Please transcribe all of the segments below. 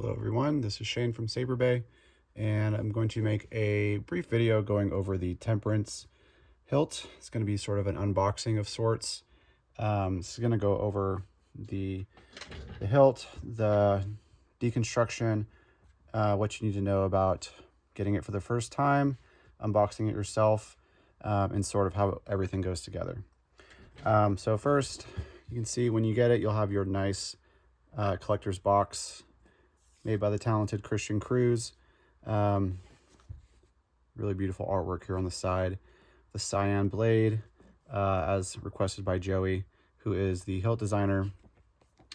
Hello everyone, this is Shane from Saberbay, and I'm going to make a brief video going over the Temperance Hilt. It's going to be sort of an unboxing of sorts. This is going to go over the hilt, the deconstruction, what you need to know about getting it for the first time, unboxing it yourself, and sort of how everything goes together. So first, you can see when you get it, you'll have your nice collector's box made by the talented Christian Cruz. Really beautiful artwork here on the side. The cyan blade, as requested by Joey, who is the hilt designer.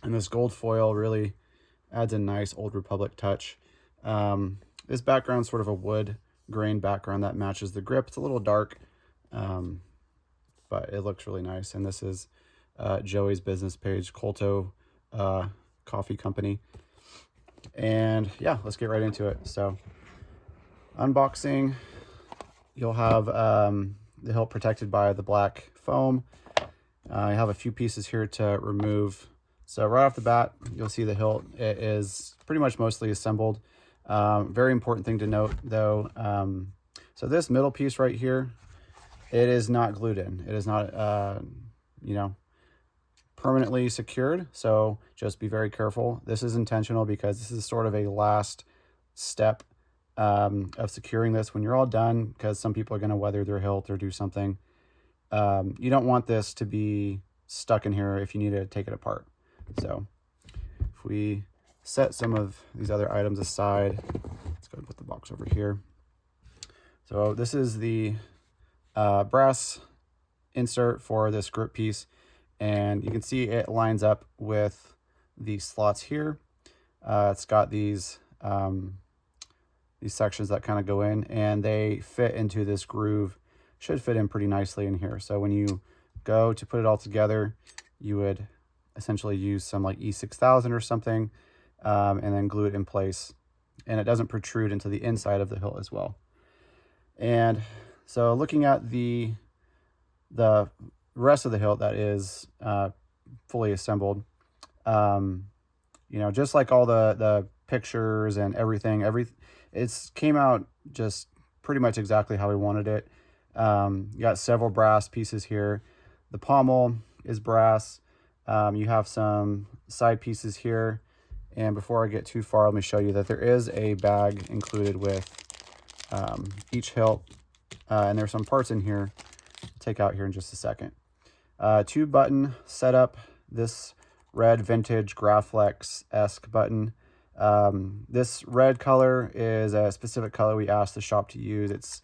And this gold foil really adds a nice Old Republic touch. This background's sort of a wood grain background that matches the grip. It's a little dark, but it looks really nice. And this is Joey's business page, Colto Coffee Company. And yeah, let's get right into it. So unboxing, you'll have the hilt protected by the black foam. I have a few pieces here to remove. So right off the bat, you'll see the hilt. It is pretty much mostly assembled. Very important thing to note though. So this middle piece right here, it is not glued in. It is not, permanently secured, so just be very careful. This is intentional because this is sort of a last step of securing this when you're all done, because some people are going to weather their hilt or do something. You don't want this to be stuck in here if you need to take it apart. So if we set some of these other items aside, let's go and put the box over here. So this is the brass insert for this grip piece. And you can see it lines up with the slots here. It's got these sections that kind of go in, and they fit into this groove. Should fit in pretty nicely in here. So when you go to put it all together, you would essentially use some like E6000 or something, and then glue it in place. And it doesn't protrude into the inside of the hilt as well. And so looking at the rest of the hilt that is fully assembled, just like all the pictures and everything, it's came out just pretty much exactly how we wanted it. You got several brass pieces here. The pommel is brass. You have some side pieces here. And before I get too far, let me show you that there is a bag included with each hilt. And there's some parts in here I'll take out here in just a second. 2-button setup, this red vintage Graflex-esque button. This red color is a specific color we asked the shop to use. It's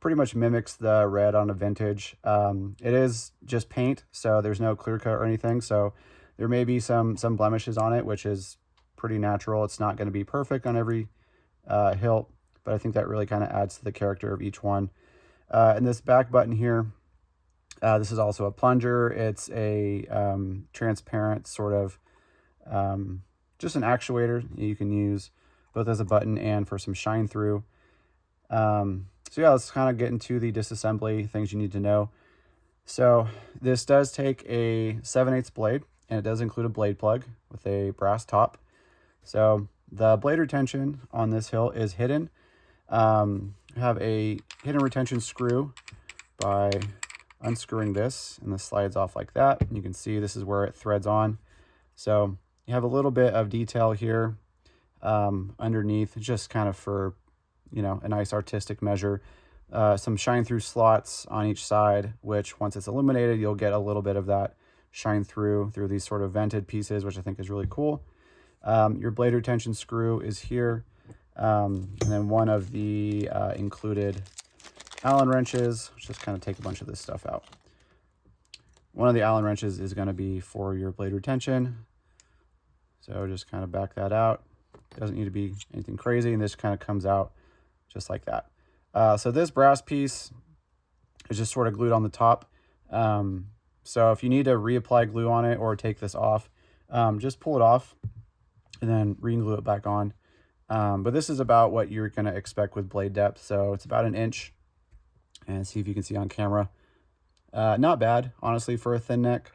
pretty much mimics the red on a vintage. It is just paint, so there's no clear coat or anything, so there may be some blemishes on it, which is pretty natural. It's not going to be perfect on every hilt, but I think that really kind of adds to the character of each one. And this back button here, this is also a plunger. It's a transparent sort of, just an actuator you can use both as a button and for some shine through. So yeah, let's kind of get into the disassembly things you need to know. So this does take a 7/8 blade, and it does include a blade plug with a brass top. So the blade retention on this hilt is hidden. You have a hidden retention screw by unscrewing this, and this slides off like that. And you can see this is where it threads on. So you have a little bit of detail here underneath, just kind of for, a nice artistic measure. Some shine through slots on each side, which once it's illuminated, you'll get a little bit of that shine through these sort of vented pieces, which I think is really cool. Your blade retention screw is here. And then one of the included Allen wrenches, just kind of take a bunch of this stuff out. One of the Allen wrenches is going to be for your blade retention. So just kind of back that out. Doesn't need to be anything crazy, and this kind of comes out just like that. So this brass piece is just sort of glued on the top. So if you need to reapply glue on it or take this off, just pull it off and then re-glue it back on. But this is about what you're going to expect with blade depth. So it's about 1 inch. And see if you can see on camera. Not bad, honestly, for a thin neck.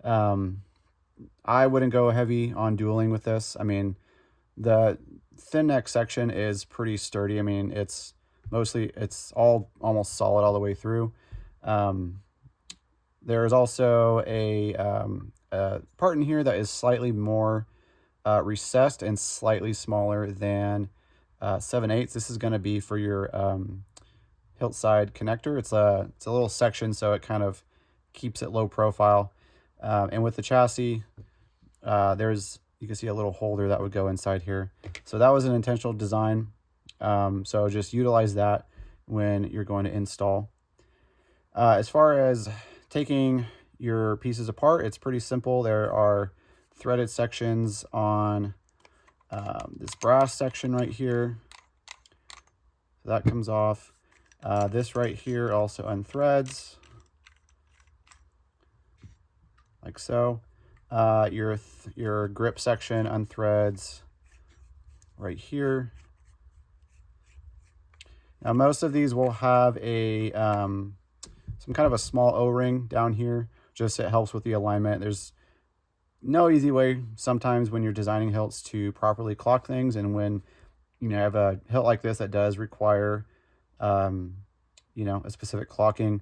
I wouldn't go heavy on dueling with this. I mean, The thin neck section is pretty sturdy. I mean, it's all almost solid all the way through. There's also a part in here that is slightly more recessed and slightly smaller than 7/8. This is going to be for your hilt side connector. It's a little section, so it kind of keeps it low profile. And with the chassis, you can see a little holder that would go inside here. So that was an intentional design. So just utilize that when you're going to install. As far as taking your pieces apart, it's pretty simple. There are threaded sections on this brass section right here. So that comes off. This right here also unthreads, like so. Your grip section unthreads right here. Now most of these will have a some kind of a small O-ring down here. Just it helps with the alignment. There's no easy way sometimes when you're designing hilts to properly clock things, and when you have a hilt like this that does require a specific clocking,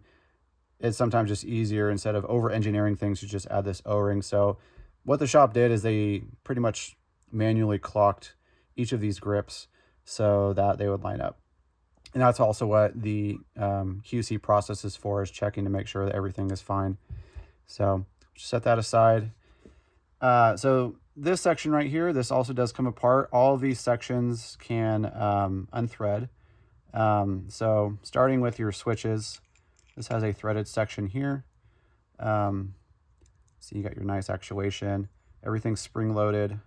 it's sometimes just easier, instead of over engineering things, to just add this O-ring. So what the shop did is they pretty much manually clocked each of these grips so that they would line up. And that's also what the QC process is for, is checking to make sure that everything is fine. So set that aside. So this section right here, this also does come apart. All of these sections can unthread. So starting with your switches, this has a threaded section here. So you got your nice actuation. Everything's spring-loaded.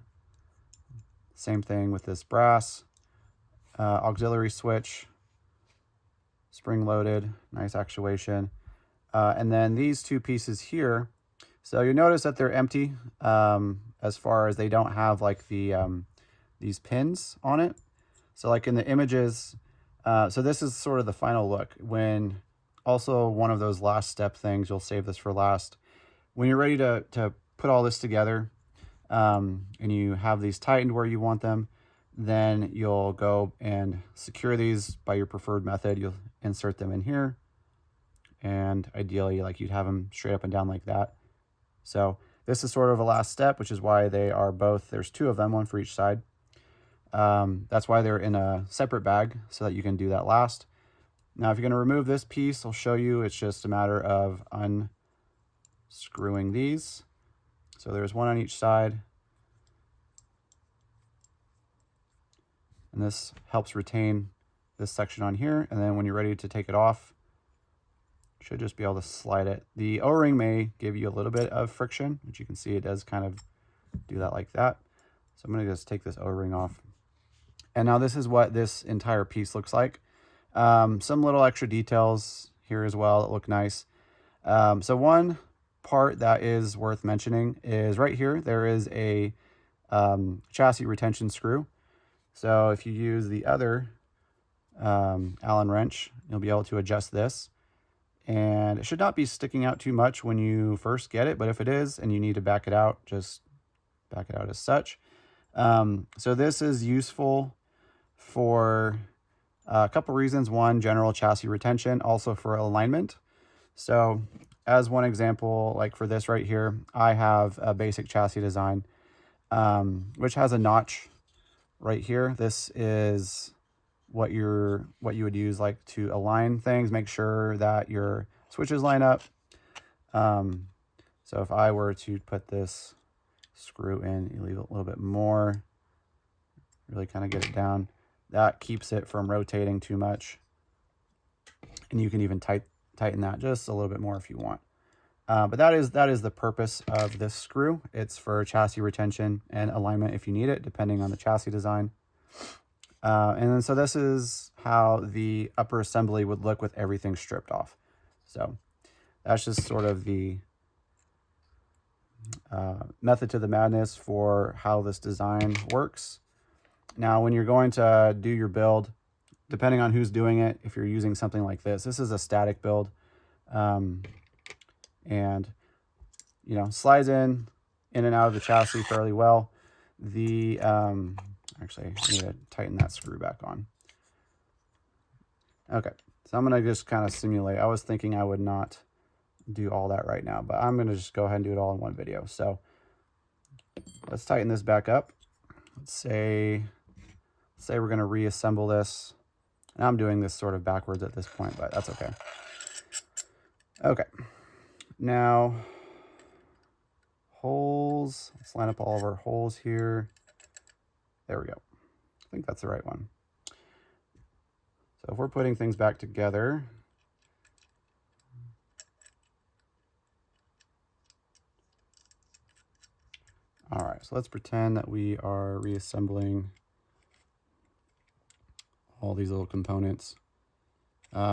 Same thing with this brass. Auxiliary switch, spring-loaded, nice actuation. And then these two pieces here, so you notice that they're empty, as far as they don't have like the these pins on it. So like in the images, so this is sort of the final look. When also one of those last step things, you'll save this for last. When you're ready to put all this together, and you have these tightened where you want them, then you'll go and secure these by your preferred method. You'll insert them in here, and ideally like you'd have them straight up and down like that. So this is sort of a last step, which is why they are both, there's two of them, one for each side. That's why they're in a separate bag, so that you can do that last. Now if you're going to remove this piece, I'll show you. It's just a matter of unscrewing these. So there's one on each side, and this helps retain this section on here. And then when you're ready to take it off, you should just be able to slide it. The O-ring may give you a little bit of friction, which you can see it does kind of do that like that. So I'm going to just take this O-ring off. And now this is what this entire piece looks like. Some little extra details here as well that look nice. So one part that is worth mentioning is right here. There is a chassis retention screw. So if you use the other Allen wrench, you'll be able to adjust this. And it should not be sticking out too much when you first get it, but if it is and you need to back it out, just back it out as such. So this is useful for a couple reasons. One, general chassis retention, also for alignment. So as one example, like for this right here, I have a basic chassis design, which has a notch right here. This is what you would use like to align things, make sure that your switches line up. So if I were to put this screw in, you leave a little bit more, really kind of get it down. That keeps it from rotating too much. And you can even tighten that just a little bit more if you want. But that is the purpose of this screw. It's for chassis retention and alignment if you need it, depending on the chassis design. And then so this is how the upper assembly would look with everything stripped off. So that's just sort of the method to the madness for how this design works. Now, when you're going to do your build, depending on who's doing it, if you're using something like this is a static build, and slides in and out of the chassis fairly well. The Actually, I need to tighten that screw back on. Okay, so I'm going to just kind of simulate. I was thinking I would not do all that right now, but I'm going to just go ahead and do it all in one video. So let's tighten this back up. Let's say we're going to reassemble this. And I'm doing this sort of backwards at this point, but that's okay. Okay, now holes. Let's line up all of our holes here. There we go. I think that's the right one. So if we're putting things back together, all right, so let's pretend that we are reassembling all these little components.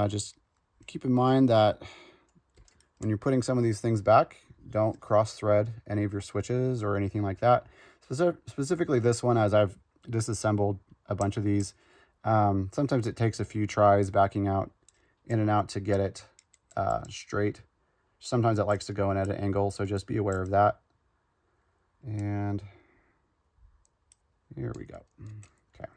Just keep in mind that when you're putting some of these things back, don't cross thread any of your switches or anything like that. Specifically this one, as I've disassembled a bunch of these, sometimes it takes a few tries backing out in and out to get it straight. Sometimes it likes to go in at an angle, so just be aware of that. And here we go. Okay.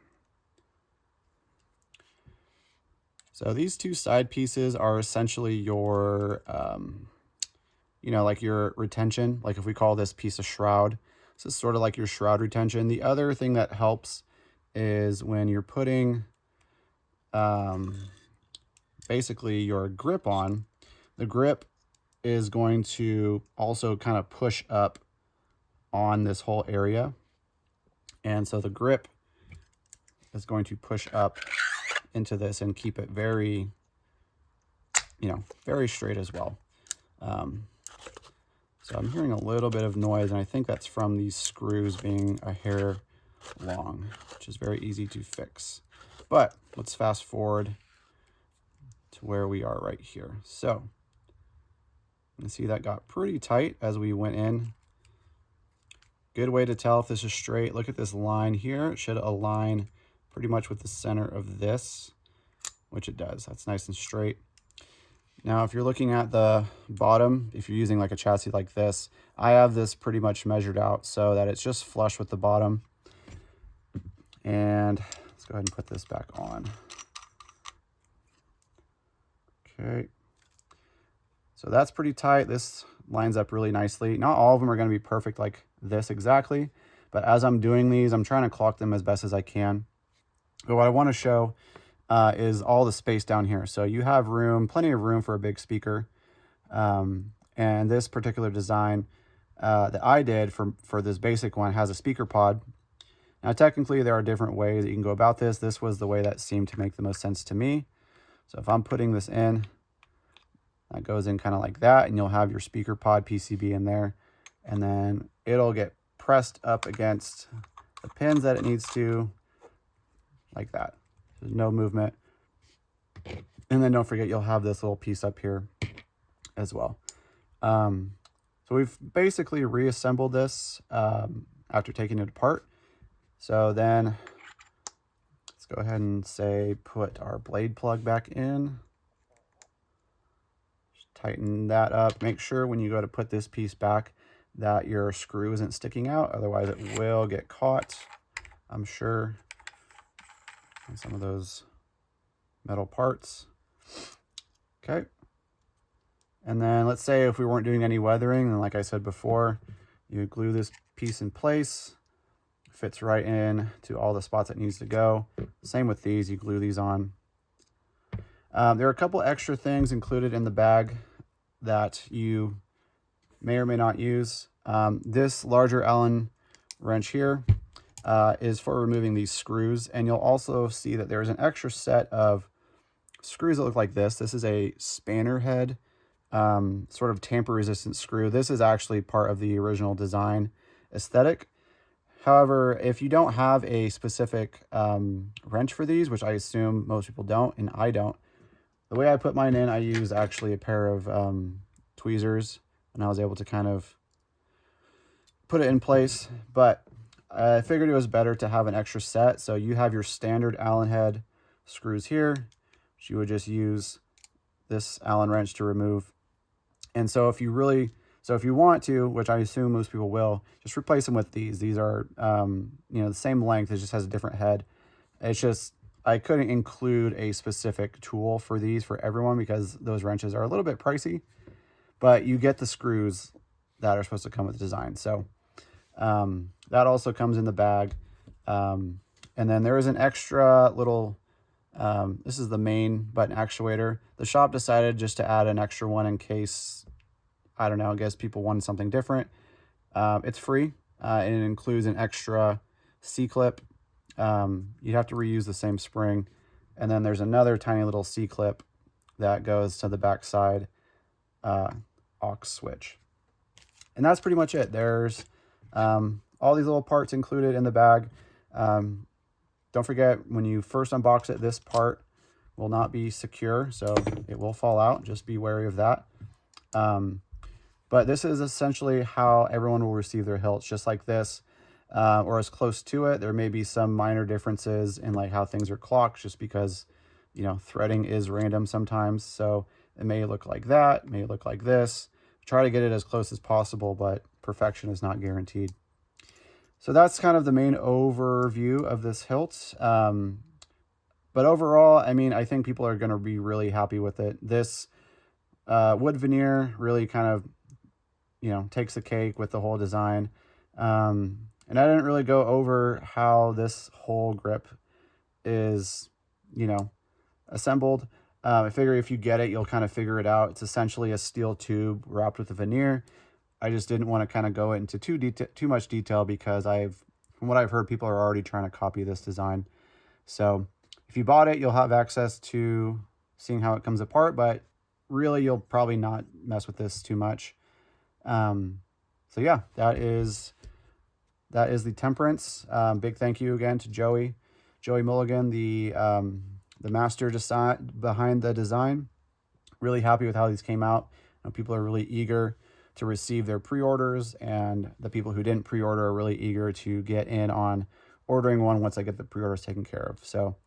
So these two side pieces are essentially your, you know, like your retention. Like if we call this piece a shroud, this is sort of like your shroud retention. The other thing that helps is when you're putting basically your grip on, the grip is going to also kind of push up on this whole area. And so the grip is going to push up into this and keep it very, you know, very straight as well. So I'm hearing a little bit of noise, and I think that's from these screws being a hair long, which is very easy to fix. But let's fast forward to where we are right here. So you can see that got pretty tight as we went in. Good way to tell if this is straight. Look at this line here. It should align pretty much with the center of this, which it does. That's nice and straight. Now, if you're looking at the bottom, if you're using like a chassis like this, I have this pretty much measured out so that it's just flush with the bottom. And let's go ahead and put this back on. Okay. So that's pretty tight. This lines up really nicely. Not all of them are going to be perfect like this exactly, but as I'm doing these, I'm trying to clock them as best as I can. But what I want to show is all the space down here. So you have room, plenty of room for a big speaker. And this particular design that I did for this basic one has a speaker pod. Now, technically, there are different ways that you can go about this. This was the way that seemed to make the most sense to me. So if I'm putting this in, that goes in kind of like that, and you'll have your speaker pod PCB in there. And then it'll get pressed up against the pins that it needs to, like that. There's no movement. And then don't forget, you'll have this little piece up here as well. So we've basically reassembled this after taking it apart. So then let's go ahead and say put our blade plug back in. Just tighten that up. Make sure when you go to put this piece back that your screw isn't sticking out. Otherwise it will get caught, I'm sure, on some of those metal parts. Okay. And then let's say if we weren't doing any weathering, then like I said before, you glue this piece in place. Fits right in to all the spots it needs to go. Same with these, you glue these on. There are a couple extra things included in the bag that you may or may not use. This larger Allen wrench here is for removing these screws, and you'll also see that there's an extra set of screws that look like this. This is a spanner head, sort of tamper resistant screw. This is actually part of the original design aesthetic. However, if you don't have a specific wrench for these, which I assume most people don't, and I don't, the way I put mine in, I use actually a pair of tweezers, and I was able to kind of put it in place. But I figured it was better to have an extra set. So you have your standard Allen head screws here, which you would just use this Allen wrench to remove. And so if you really So if you want to, which I assume most people will, just replace them with these. These are, you know, the same length. It just has a different head. It's just, I couldn't include a specific tool for these for everyone because those wrenches are a little bit pricey, but you get the screws that are supposed to come with the design. So that also comes in the bag. And then there is an extra little, this is the main button actuator. The shop decided just to add an extra one in case, I don't know, I guess people wanted something different. It's free, and it includes an extra C-clip. You have to reuse the same spring. And then there's another tiny little C-clip that goes to the backside aux switch. And that's pretty much it. There's all these little parts included in the bag. Don't forget, when you first unbox it, this part will not be secure, so it will fall out. Just be wary of that. But this is essentially how everyone will receive their hilts, just like this, or as close to it. There may be some minor differences in like how things are clocked, just because, you know, threading is random sometimes. So it may look like that, it may look like this. Try to get it as close as possible, but perfection is not guaranteed. So that's kind of the main overview of this hilt. But overall, I mean, I think people are going to be really happy with it. This wood veneer really kind of, you know, takes the cake with the whole design. And I didn't really go over how this whole grip is, you know, assembled. I figure if you get it, you'll kind of figure it out. It's essentially a steel tube wrapped with a veneer. I just didn't want to kind of go into too much detail because from what I've heard, people are already trying to copy this design. So if you bought it, you'll have access to seeing how it comes apart, but really you'll probably not mess with this too much. So yeah, that is the Temperance. Big thank you again to Joey Mulligan, the master design behind the design. Really happy with how these came out. People are really eager to receive their pre-orders, and the people who didn't pre-order are really eager to get in on ordering one once I get the pre-orders taken care of. So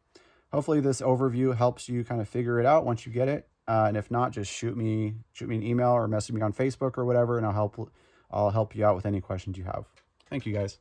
hopefully this overview helps you kind of figure it out once you get it. And if not, just shoot me an email or message me on Facebook or whatever, and I'll help you out with any questions you have. Thank you, guys.